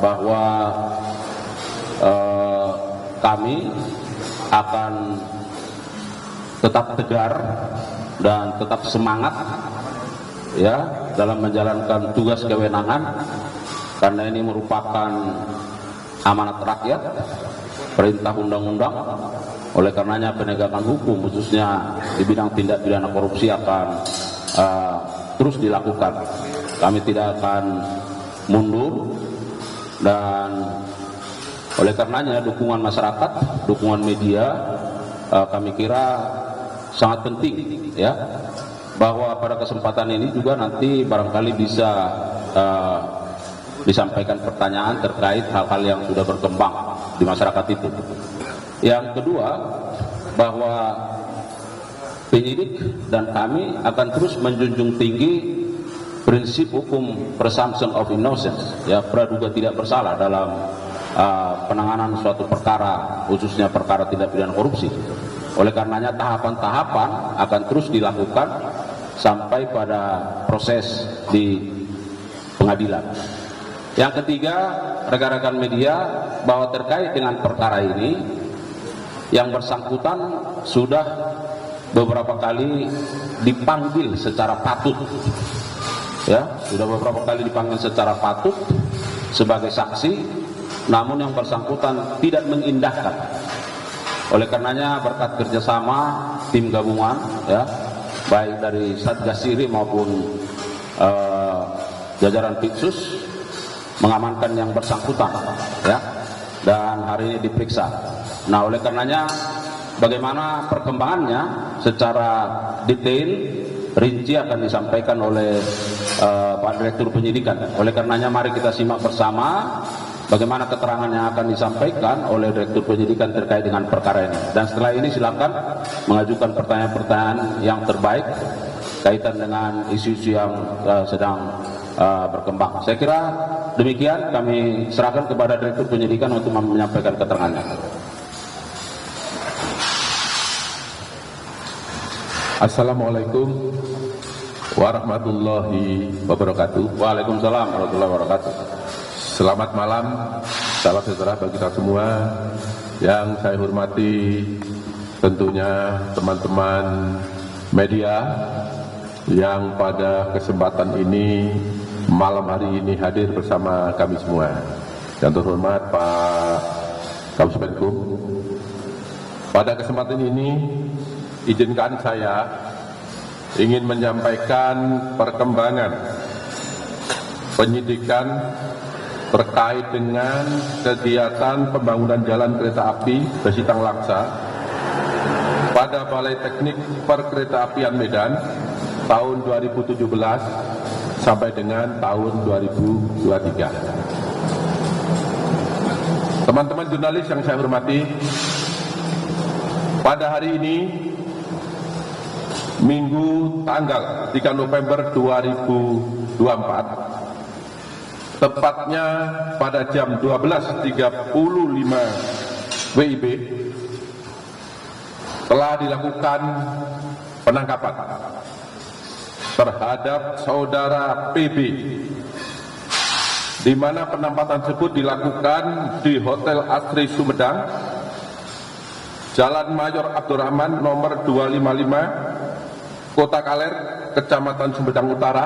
bahwa kami akan tetap tegar dan tetap semangat ya dalam menjalankan tugas kewenangan, karena ini merupakan amanat rakyat, perintah undang-undang. Oleh karenanya penegakan hukum khususnya di bidang tindak pidana korupsi akan terus dilakukan. Kami tidak akan mundur, dan oleh karenanya dukungan masyarakat, dukungan media kami kira sangat penting ya, bahwa pada kesempatan ini juga nanti barangkali bisa disampaikan pertanyaan terkait hal-hal yang sudah berkembang di masyarakat itu. Yang kedua, bahwa penyidik dan kami akan terus menjunjung tinggi prinsip hukum presumption of innocence, ya, praduga tidak bersalah dalam penanganan suatu perkara, khususnya perkara tindak pidana korupsi. Oleh karenanya tahapan-tahapan akan terus dilakukan sampai pada proses di pengadilan. Yang ketiga, rekan-rekan media, bahwa terkait dengan perkara ini yang bersangkutan sudah beberapa kali dipanggil secara patut, ya, sudah beberapa kali dipanggil secara patut sebagai saksi, namun yang bersangkutan tidak mengindahkan. Oleh karenanya berkat kerjasama tim gabungan, ya, baik dari Satgas Siri maupun jajaran Pitsus, mengamankan yang bersangkutan, ya, dan hari ini diperiksa. Nah, oleh karenanya bagaimana perkembangannya secara detail rinci akan disampaikan oleh Pak Direktur Penyidikan. Oleh karenanya mari kita simak bersama bagaimana keterangan yang akan disampaikan oleh Direktur Penyidikan terkait dengan perkara ini. Dan setelah ini silakan mengajukan pertanyaan-pertanyaan yang terbaik kaitan dengan isu-isu yang sedang berkembang. Saya kira demikian, kami serahkan kepada Direktur Penyidikan untuk menyampaikan keterangannya. Assalamualaikum warahmatullahi wabarakatuh. Waalaikumsalam warahmatullahi wabarakatuh. Selamat malam, salam sejahtera bagi kita semua. Yang saya hormati tentunya teman-teman media yang pada kesempatan ini, malam hari ini hadir bersama kami semua. Yang terhormat Pak Kabus Penkum, pada kesempatan ini izinkan saya ingin menyampaikan perkembangan penyidikan terkait dengan kegiatan pembangunan jalan kereta api Besitang Langsa pada Balai Teknik Perkeretaapian Medan tahun 2017 sampai dengan tahun 2023. Teman-teman jurnalis yang saya hormati, pada hari ini Minggu tanggal 3 November 2024, tepatnya pada jam 12.35 WIB, telah dilakukan penangkapan terhadap saudara PB, di mana penangkapan tersebut dilakukan di Hotel Asri Sumedang, Jalan Mayor Abdurrahman nomor 255, Kota Kaler, Kecamatan Sumedang Utara,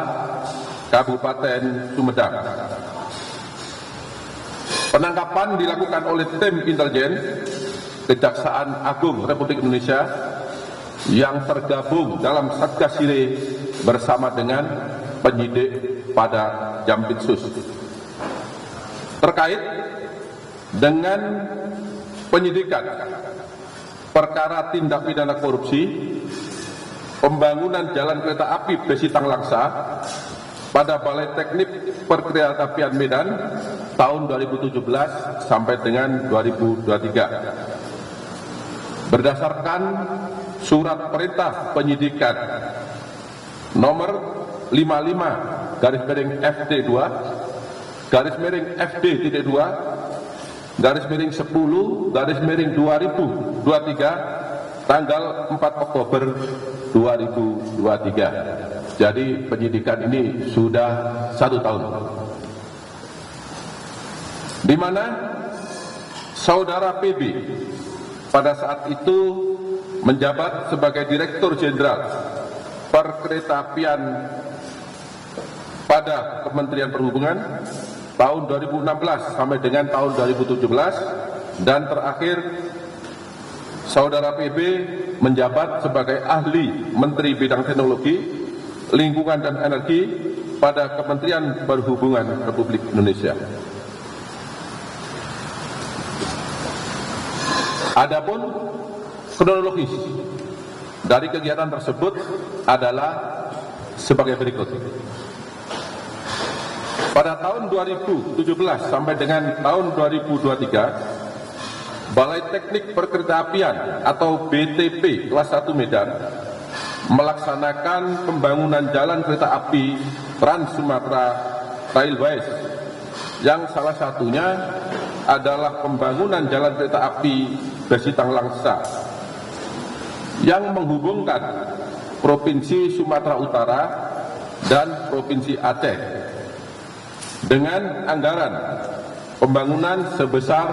Kabupaten Sumedang. Penangkapan dilakukan oleh tim intelijen Kejaksaan Agung Republik Indonesia yang tergabung dalam Satgas Sire bersama dengan penyidik pada Jampitsus. Terkait dengan penyidikan perkara tindak pidana korupsi pembangunan jalan kereta api Besitang Langsa pada Balai Teknik Perkeretaapian Medan tahun 2017 sampai dengan 2023. Berdasarkan surat perintah penyidikan nomor 55 garis miring FD2 garis miring FD.2 garis miring 10 garis miring 2023 tanggal 4 Oktober 2023. Jadi penyidikan ini sudah 1 tahun. di mana saudara PB pada saat itu menjabat sebagai Direktur Jenderal Perkeretaapian pada Kementerian Perhubungan tahun 2016 sampai dengan tahun 2017, dan terakhir saudara PB menjabat sebagai ahli Menteri Bidang Teknologi, Lingkungan dan Energi pada Kementerian Perhubungan Republik Indonesia. Adapun kronologis dari kegiatan tersebut adalah sebagai berikut. Pada tahun 2017 sampai dengan tahun 2023, Balai Teknik Perkeretaapian atau BTP kelas 1 Medan melaksanakan pembangunan jalan kereta api Trans Sumatera Railways, yang salah satunya adalah pembangunan jalan kereta api Besitang Langsa yang menghubungkan Provinsi Sumatera Utara dan Provinsi Aceh dengan anggaran pembangunan sebesar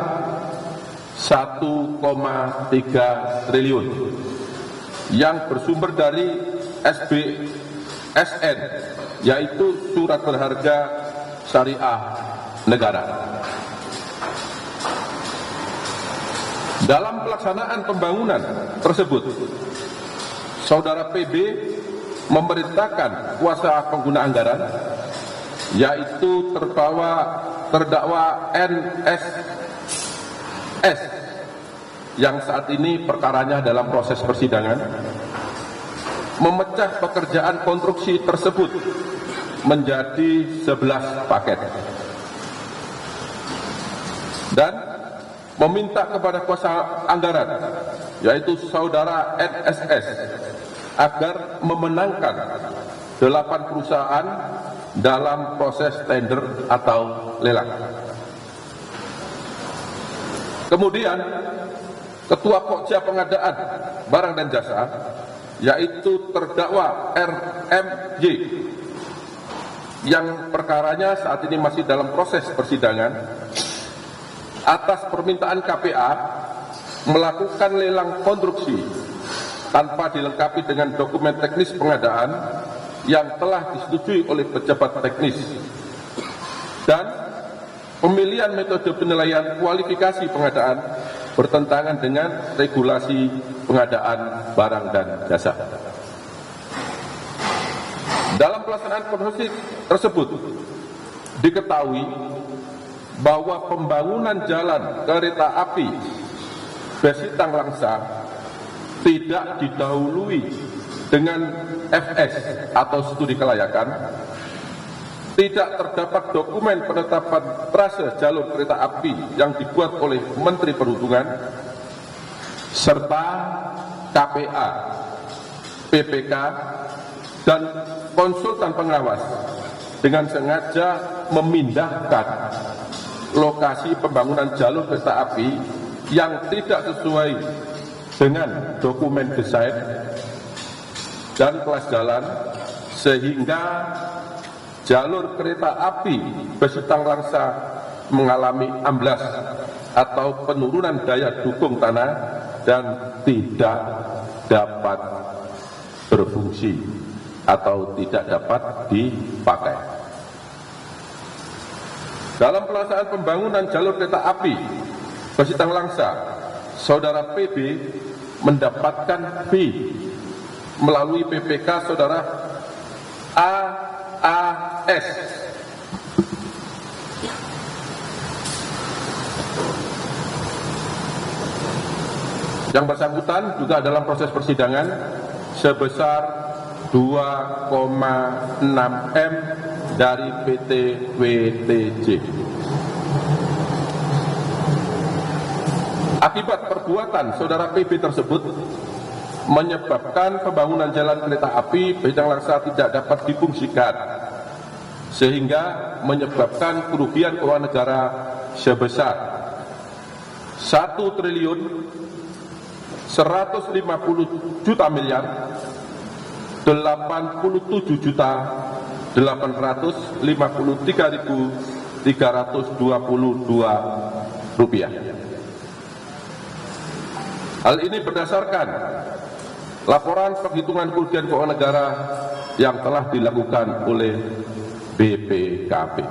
1,3 triliun yang bersumber dari SBSN, yaitu Surat Berharga Syariah Negara. Dalam pelaksanaan pembangunan tersebut, saudara PB memerintahkan kuasa pengguna anggaran, yaitu terdakwa NSS yang saat ini perkaranya dalam proses persidangan, memecah pekerjaan konstruksi tersebut menjadi 11 paket dan meminta kepada kuasa anggaran, yaitu saudara NSS, agar memenangkan 8 perusahaan dalam proses tender atau lelang. Kemudian Ketua Pokja Pengadaan Barang dan Jasa, yaitu terdakwa RMJ, yang perkaranya saat ini masih dalam proses persidangan, atas permintaan KPA melakukan lelang konstruksi tanpa dilengkapi dengan dokumen teknis pengadaan yang telah disetujui oleh pejabat teknis, dan pemilihan metode penilaian kualifikasi pengadaan bertentangan dengan regulasi pengadaan barang dan jasa. Dalam pelaksanaan konstruksi tersebut diketahui bahwa pembangunan jalan kereta api Besitang Langsa tidak didahului dengan FS atau studi kelayakan, tidak terdapat dokumen penetapan trase jalur kereta api yang dibuat oleh Menteri Perhubungan, serta KPA, PPK, dan konsultan pengawas dengan sengaja memindahkan lokasi pembangunan jalur kereta api yang tidak sesuai dengan dokumen desain dan kelas jalan, sehingga jalur kereta api Besitang Langsa mengalami amblas atau penurunan daya dukung tanah dan tidak dapat berfungsi atau tidak dapat dipakai. Dalam pelaksanaan pembangunan jalur kereta api Besitang Langsa, saudara PB mendapatkan fee melalui PPK saudara AAS yang bersangkutan juga dalam proses persidangan sebesar 2,6 M dari PT WTJ. Akibat perbuatan saudara PB tersebut menyebabkan pembangunan jalan kereta api Besitang Langsa tidak dapat difungsikan, sehingga menyebabkan kerugian keuangan negara sebesar 1 triliun 150 juta miliar 87 juta 853.800 rupiah. Hal ini berdasarkan laporan penghitungan kerugian keuangan negara yang telah dilakukan oleh BPKP.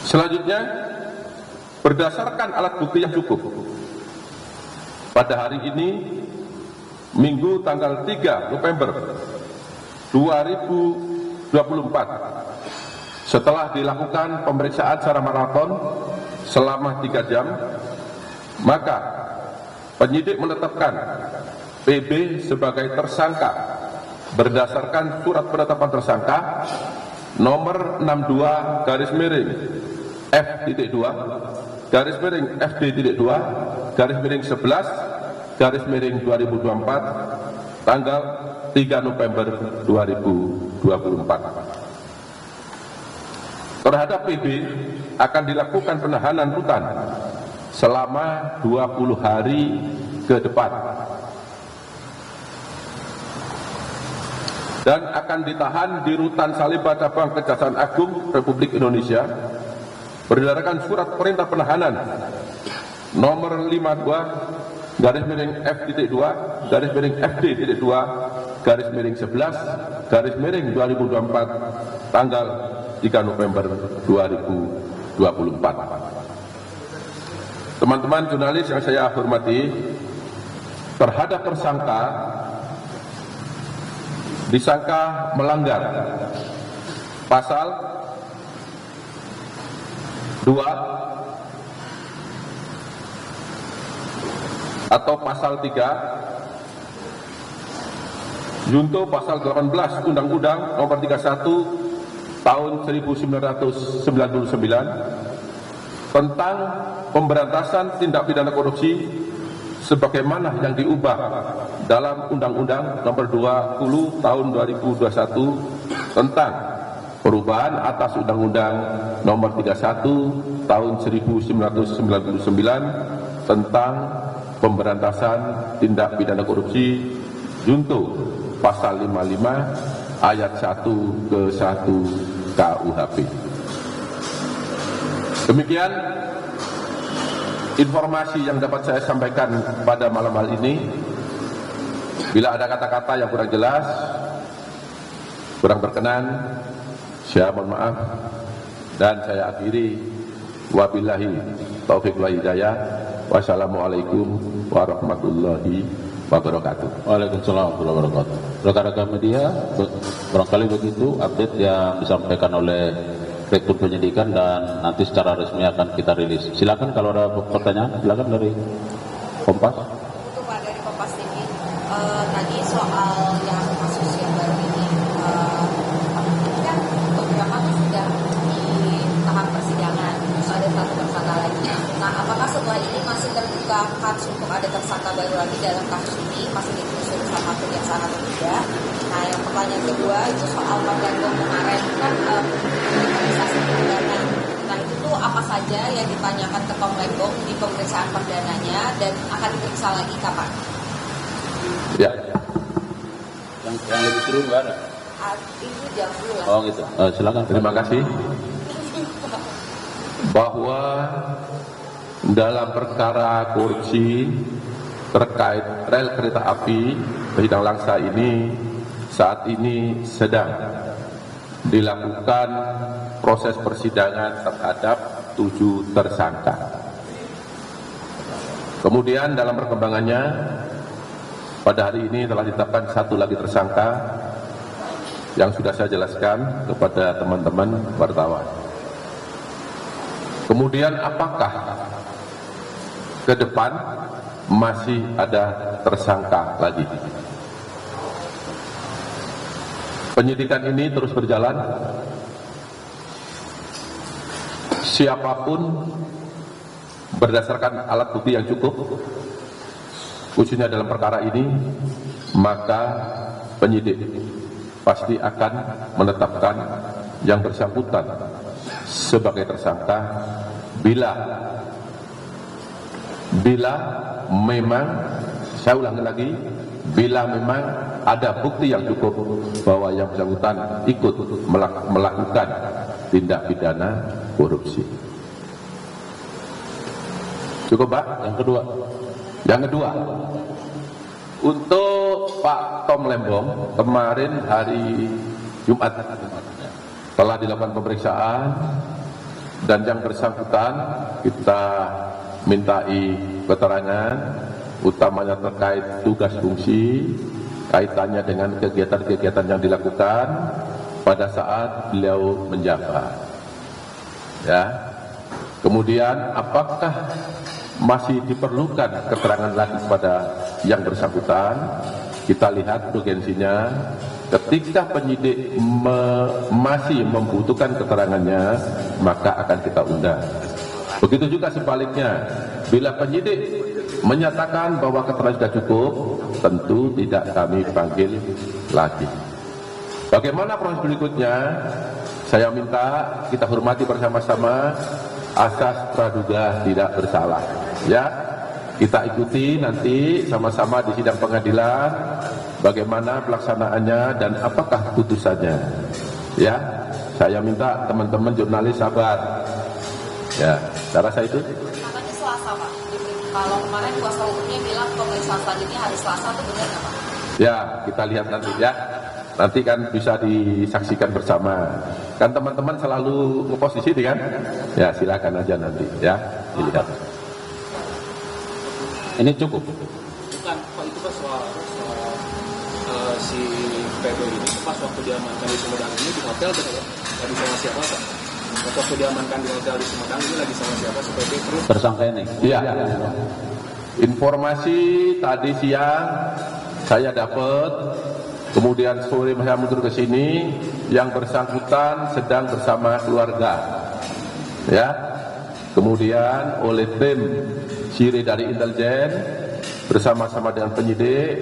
Selanjutnya, berdasarkan alat bukti yang cukup, pada hari ini, Minggu tanggal 3 November 2024, setelah dilakukan pemeriksaan secara maraton selama 3 jam, maka penyidik menetapkan PB sebagai tersangka berdasarkan surat penetapan tersangka nomor 62-F.2-F.2-11-2024 tanggal 3 November 2024. Terhadap PB akan dilakukan penahanan rutan selama 20 hari ke depan dan akan ditahan di Rutan Salemba Cabang Kejaksaan Agung Republik Indonesia berdasarkan surat perintah penahanan nomor 52-F.2-FD.2-11-2024 tanggal 3 November 2024. Teman-teman jurnalis yang saya hormati, terhadap tersangka disangka melanggar pasal 2 atau pasal 3 junto pasal 18 Undang-Undang Nomor 31 Tahun 1999 tentang pemberantasan tindak pidana korupsi sebagaimana yang diubah dalam Undang-Undang Nomor 20 Tahun 2021 tentang perubahan atas Undang-Undang Nomor 31 Tahun 1999 tentang pemberantasan tindak pidana korupsi junto pasal 55 ayat 1 ke 1 KUHP. Demikian informasi yang dapat saya sampaikan pada malam hari ini. Bila ada kata-kata yang kurang jelas, kurang berkenan, saya mohon maaf dan saya akhiri. Wabillahi taufiq wal hidayah. Wassalamualaikum warahmatullahi wabarakatuh. Waalaikumsalam warahmatullahi wabarakatuh. Rekan-rekan media, barangkali begitu update yang disampaikan oleh Rektur Penyidikan dan nanti secara resmi akan kita rilis. Silakan kalau ada pertanyaan, silakan dari Kompas. Untuk Pak dari Kompas TV, tadi soal yang kasus yang baru ini kan beberapa kan sudah di tahap persidangan, terus ada satu tersangka lagi. Nah, apakah setelah ini masih terbuka kasus untuk ada tersangka baru lagi dalam kasus ini, masih ditelusuri sama kejaksaan atau tidak? Nah, yang pertanyaan kedua itu soal Pagandong kemarin kan organisasi perdana. Nah, itu tuh apa saja yang ditanyakan ke Komlegong di pemeriksaan perdananya dan akan diperiksa lagi kapan? Ya. Yang lebih seru nggak ada? Itu jam dulu lah. Oh gitu. Silakan. Terima kasih. Bahwa dalam perkara korupsi terkait rel kereta api Bidang Langsa ini saat ini sedang dilakukan proses persidangan terhadap 7 tersangka. Kemudian dalam perkembangannya pada hari ini telah ditetapkan 1 lagi tersangka yang sudah saya jelaskan kepada teman-teman wartawan. Kemudian apakah ke depan masih ada tersangka lagi? Penyidikan ini terus berjalan. Siapapun berdasarkan alat bukti yang cukup, khususnya dalam perkara ini, maka penyidik pasti akan menetapkan yang bersangkutan sebagai tersangka bila memang, saya ulangi lagi, bila memang ada bukti yang cukup bahwa yang bersangkutan ikut melakukan tindak pidana korupsi. Cukup, Pak? Yang kedua, untuk Pak Tom Lembong kemarin hari Jumat telah dilakukan pemeriksaan dan yang bersangkutan kita mintai keterangan utamanya terkait tugas fungsi kaitannya dengan kegiatan-kegiatan yang dilakukan pada saat beliau menjabat. Ya. Kemudian apakah masih diperlukan keterangan lagi pada yang bersangkutan? Kita lihat urgensinya. Ketika penyidik masih membutuhkan keterangannya, maka akan kita undang. Begitu juga sebaliknya, bila penyidik menyatakan bahwa keterangan sudah cukup, tentu tidak kami panggil lagi. Bagaimana proses berikutnya? Saya minta kita hormati bersama-sama asas praduga tidak bersalah. Ya, kita ikuti nanti sama-sama di sidang pengadilan bagaimana pelaksanaannya dan apakah putusannya. Ya, saya minta teman-teman jurnalis sabar. Ya, cara saya itu. Katanya Selasa, Pak. Kalau kemarin kuasa hukumnya bilang pemeriksaan selanjutnya hari Selasa, itu benar nggak, Pak? Ya, kita lihat nanti ya. Nanti kan bisa disaksikan bersama. Kan teman-teman selalu ngepost di sini kan? Ya, silakan aja nanti ya dilihat. Ini cukup. Bukan, Pak, itu kan soal si PB ini pas waktu diamankan di Sumedang ini di hotel lagi sama siapa, Pak? Waktu diamankan di hotel di Sumedang ini lagi sama siapa si PB terus? Tersangka ini. Iya. Informasi tadi siang saya dapat, kemudian sore saya mundur ke sini, yang bersangkutan sedang bersama keluarga. Ya. Kemudian oleh tim Siri dari intelijen bersama-sama dengan penyidik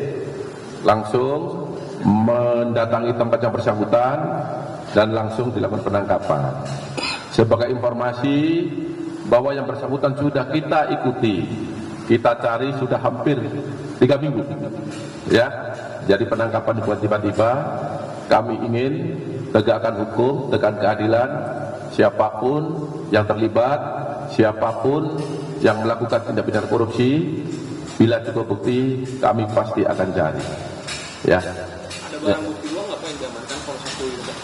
langsung mendatangi tempat yang bersangkutan dan langsung dilakukan penangkapan. Sebagai informasi bahwa yang bersangkutan sudah kita ikuti, kita cari sudah hampir 3 minggu. Ya, jadi penangkapan dibuat tiba-tiba. Kami ingin tegakkan hukum, tegakkan keadilan. Siapapun yang terlibat, siapapun yang melakukan tindak pidana korupsi, bila cukup bukti, kami pasti akan cari. Ya. Ada barang bukti uang nggak, Pak, yang diamankan kalau satu ini, Pak?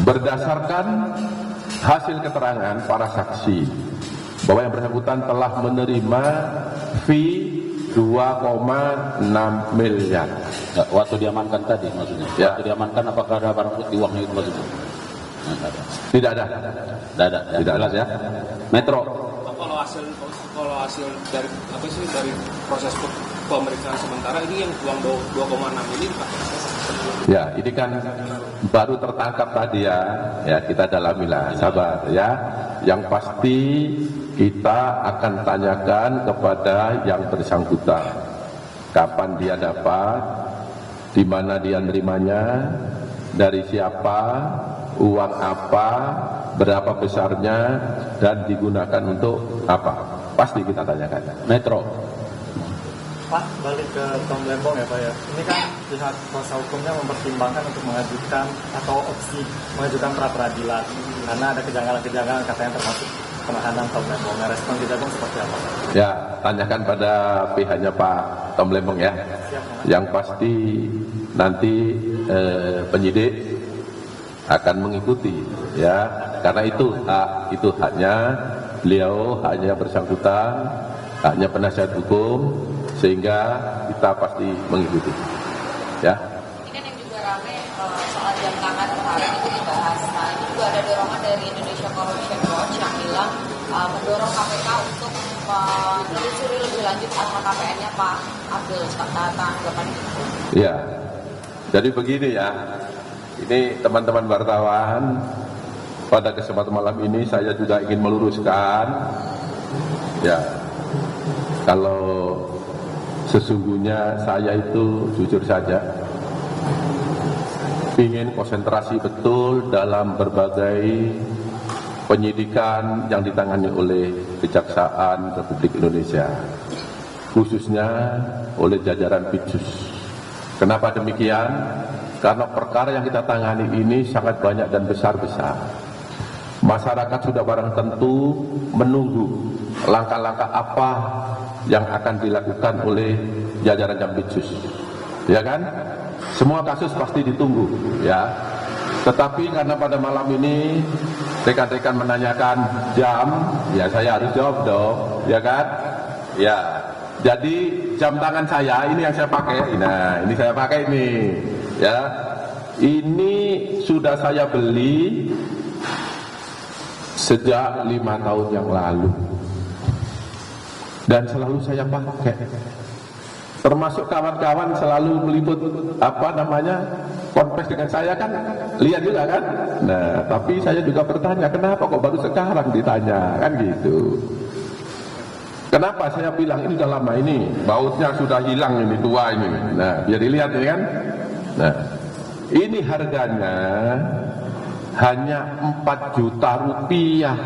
Berdasarkan hasil keterangan para saksi bahwa yang bersangkutan telah menerima fee 2,6 miliar. Ya, waktu diamankan tadi maksudnya. Ya. Waktu diamankan apakah ada barang bukti uangnya itu maksudnya? Tidak ada. Tidak ada. Ya. Tidak ada ya. Metro. Kalau hasil dari apa sih dari proses pemeriksaan sementara ini yang uang 2,6 ini, Pak? Ya, ini kan baru tertangkap tadi ya. Ya, kita dalamilah, sabar ya. Yang pasti kita akan tanyakan kepada yang bersangkutan. Kapan dia dapat, di mana dia nerimanya, dari siapa, uang apa, berapa besarnya, dan digunakan untuk apa. Pasti kita tanyakan. Metro. Pak, balik ke Tom Lembong ya Pak ya. Ini kan pihak kuasa hukumnya mempertimbangkan untuk mengajukan atau opsi mengajukan pra peradilan karena ada kejanggalan-kejanggalan katanya termasuk penahanan Tom Lembong. Nah, respon kita pun seperti apa? Ya, tanyakan pada pihaknya Pak Tom Lembong ya. Siap, Yang pasti nanti penyidik akan mengikuti ya, karena itu haknya beliau, haknya bersangkutan, haknya penasihat hukum, sehingga kita pasti mengikuti ya. Ini kan yang juga rame soal jam tangan kemarin itu dibahas. Nah, ini juga ada dorongan dari Indonesia Corruption Watch yang bilang mendorong KPK untuk menelusuri lebih lanjut LHKPN-nya Pak Abdul tanggapan itu. Iya, jadi begini ya, ini teman-teman wartawan, pada kesempatan malam ini saya juga ingin meluruskan ya, kalau sesungguhnya saya itu jujur saja ingin konsentrasi betul dalam berbagai penyidikan yang ditangani oleh Kejaksaan Republik Indonesia. khususnya oleh jajaran Pitsus. Kenapa demikian? Karena perkara yang kita tangani ini sangat banyak dan besar-besar. Masyarakat sudah barang tentu menunggu langkah-langkah apa yang akan dilakukan oleh jajaran Jampitsus, ya kan? Semua kasus pasti ditunggu, ya. Tetapi karena pada malam ini rekan-rekan menanyakan jam, ya saya harus jawab dong, ya kan? Ya. Jadi jam tangan saya ini yang saya pakai, nah ini saya pakai ini, ya. Ini sudah saya beli sejak 5 tahun yang lalu dan selalu saya pakai. Termasuk kawan-kawan selalu meliput konfes dengan saya kan, lihat juga kan. Nah, tapi saya juga bertanya, kenapa kok baru sekarang ditanya, kan gitu. Kenapa saya bilang ini udah lama, ini bautnya sudah hilang, ini tua ini. Nah, biar dilihat ini kan. Nah, ini harganya hanya 4 juta rupiah.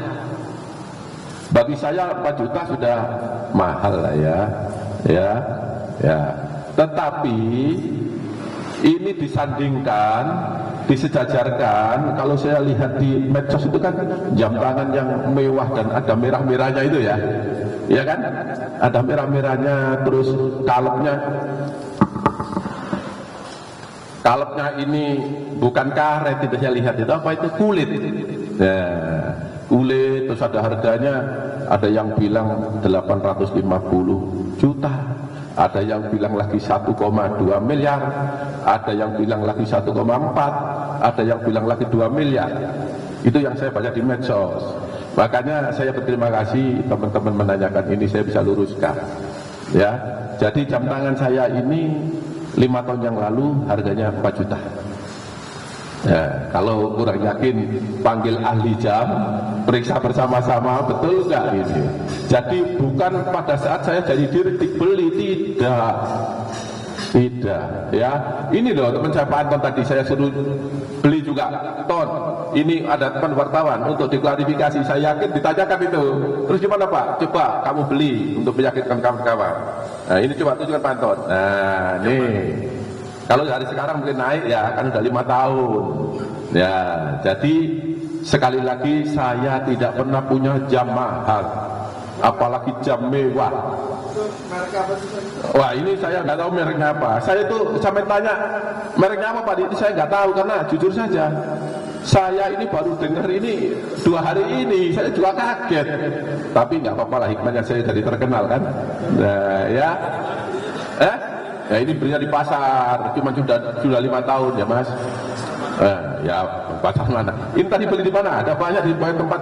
Bagi saya 4 juta sudah mahal lah ya. Tetapi ini disandingkan, disejajarkan. Kalau saya lihat di medsos itu kan jam tangan yang mewah dan ada merah-merahnya itu ya, ya kan? Ada merah-merahnya, terus kalepnya ini bukan karet, itu saya lihat itu apa itu, kulit. Nah, kulit, terus ada harganya, ada yang bilang 850 juta, ada yang bilang lagi 1,2 miliar, ada yang bilang lagi 1,4, ada yang bilang lagi 2 miliar. Itu yang saya baca di medsos. Makanya saya berterima kasih teman-teman menanyakan ini, saya bisa luruskan. Ya, jadi jam tangan saya ini 5 tahun yang lalu harganya 4 juta. Ya, kalau kurang yakin panggil ahli jam, periksa bersama-sama betul nggak ini. Jadi bukan pada saat saya jadi direktif beli, tidak, ya. Ini loh teman saya Pak Anton tadi saya suruh beli juga ton. Ini ada teman wartawan untuk diklarifikasi. Saya yakin ditanyakan itu. Terus gimana Pak? Coba kamu beli untuk meyakinkan kawan-kawan. Nah ini coba tunjukkan Pak Anton. Nah nih. Kalau dari sekarang mungkin naik ya, kan udah 5 tahun. Ya, jadi sekali lagi saya tidak pernah punya jam mahal, apalagi jam mewah. Wah ini saya nggak tahu mereknya apa. Saya itu sampai tanya mereknya apa Pak, ini saya nggak tahu karena jujur saja saya ini baru dengar ini 2 hari ini, saya juga kaget. Tapi nggak apa-apa lah, hikmahnya saya jadi terkenal kan. Nah, ya. Ya ini belinya di pasar, cuma sudah 5 tahun ya Mas. Ya pasar mana? Ini tadi beli di mana? Ada banyak di banyak tempat,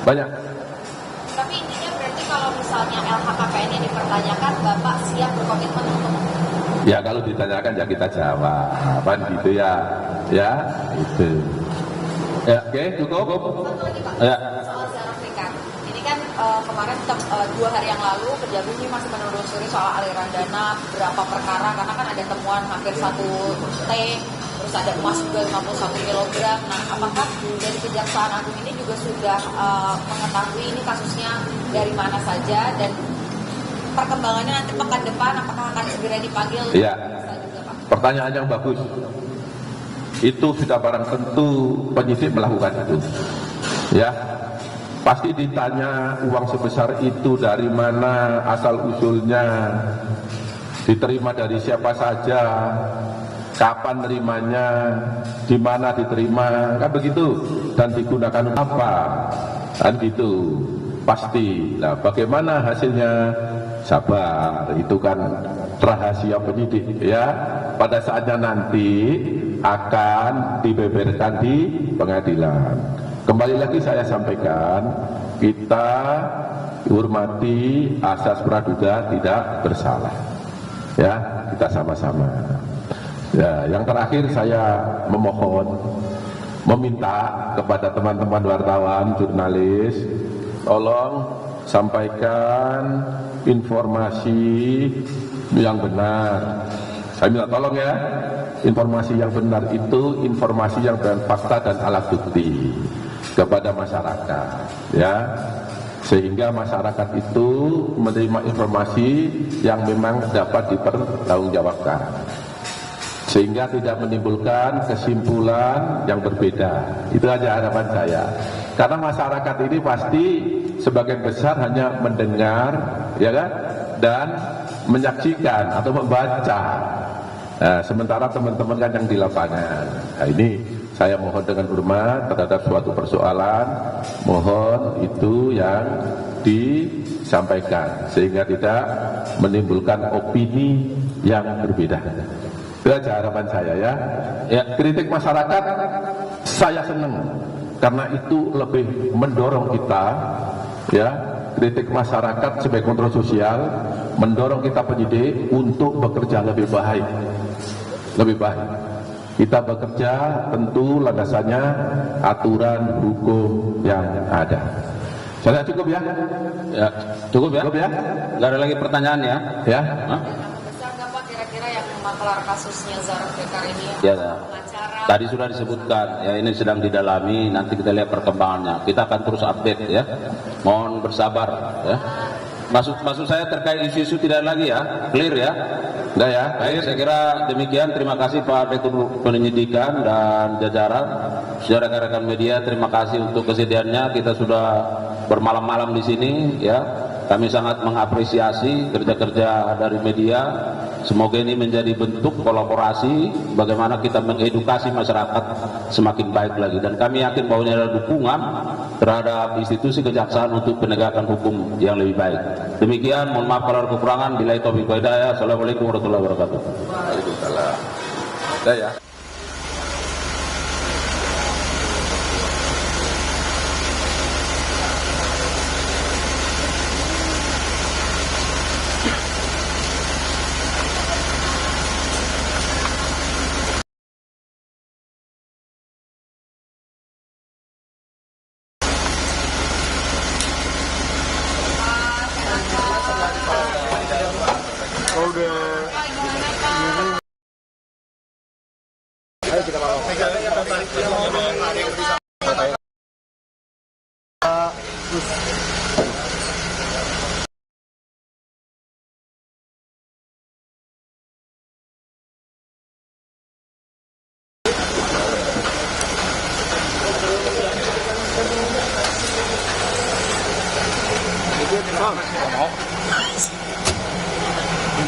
banyak. Tapi intinya berarti kalau misalnya LHKPN yang dipertanyakan, Bapak siap berkomitmen untuk? Ya kalau ditanyakan ya kita jawab, apa gitu ya, itu. Ya oke, cukup. Satu lagi Pak, ya. soal Zarak Rikan. Ini kan kemarin 2 hari yang lalu Kejagung ini masih menelusuri soal aliran dana berapa perkara, karena kan ada temuan hampir 1 T, terus ada emas juga 51 kg. Nah, apakah dari Kejaksaan Agung ini juga sudah mengetahui ini kasusnya dari mana saja, dan perkembangannya nanti pekan depan apakah akan segera dipanggil? Iya. Pertanyaan yang bagus. Itu sudah barang tentu penyidik melakukan itu. Ya. Pasti ditanya uang sebesar itu dari mana, asal usulnya, diterima dari siapa saja, kapan nerimanya, di mana diterima, kan begitu, dan digunakan apa, kan gitu, pasti. Nah, bagaimana hasilnya? Sabar, itu kan rahasia penyidik ya. Pada saatnya nanti akan dibeberkan di pengadilan. Kembali lagi saya sampaikan, kita hormati asas praduga tidak bersalah. Ya, kita sama-sama. Ya, yang terakhir saya meminta kepada teman-teman wartawan, jurnalis, tolong sampaikan informasi yang benar. Saya minta tolong ya, informasi yang benar itu informasi yang dengan fakta dan alat bukti kepada masyarakat, ya. sehingga masyarakat itu menerima informasi yang memang dapat dipertanggungjawabkan, sehingga tidak menimbulkan kesimpulan yang berbeda. Itu aja harapan saya. Karena masyarakat ini pasti sebagian besar hanya mendengar, ya kan, dan menyaksikan atau membaca. Nah, sementara teman-teman kan yang di lapangan. Nah, ini saya mohon dengan hormat terhadap suatu persoalan, mohon itu yang disampaikan sehingga tidak menimbulkan opini yang berbeda. Itu aja harapan saya ya. Ya, kritik masyarakat saya senang karena itu lebih mendorong kita, ya, kritik masyarakat sebagai kontrol sosial mendorong kita penyidik untuk bekerja lebih baik. Lebih baik. Kita bekerja tentu landasannya aturan hukum yang ada. Saya cukup ya? Ya, cukup ya? Cukup ya? Nggak ada lagi pertanyaan ya? Ya. Hah? Besar nggak Pak kira-kira yang makelar kasusnya Zara Bekar ini? Ya, Pengacara. tadi sudah disebutkan, ya ini sedang didalami, nanti kita lihat perkembangannya. Kita akan terus update ya. Mohon bersabar ya. Maksud saya terkait isu-isu tidak lagi ya, clear ya. Udah ya. Baik, saya kira demikian. Terima kasih Pak Direktur Penyidikan dan jajaran. Saudara rekan media, terima kasih untuk kesediaannya. Kita sudah bermalam-malam di sini ya. Kami sangat mengapresiasi kerja-kerja dari media. Semoga ini menjadi bentuk kolaborasi bagaimana kita mengedukasi masyarakat semakin baik lagi. Dan kami yakin bahwa ini adalah dukungan terhadap institusi kejaksaan untuk penegakan hukum yang lebih baik. Demikian, mohon maaf kalau ada kekurangan. Billahi taufiq wal hidayah. Assalamualaikum warahmatullahi wabarakatuh. Waalaikumsalam. Udah ya.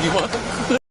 Gimana?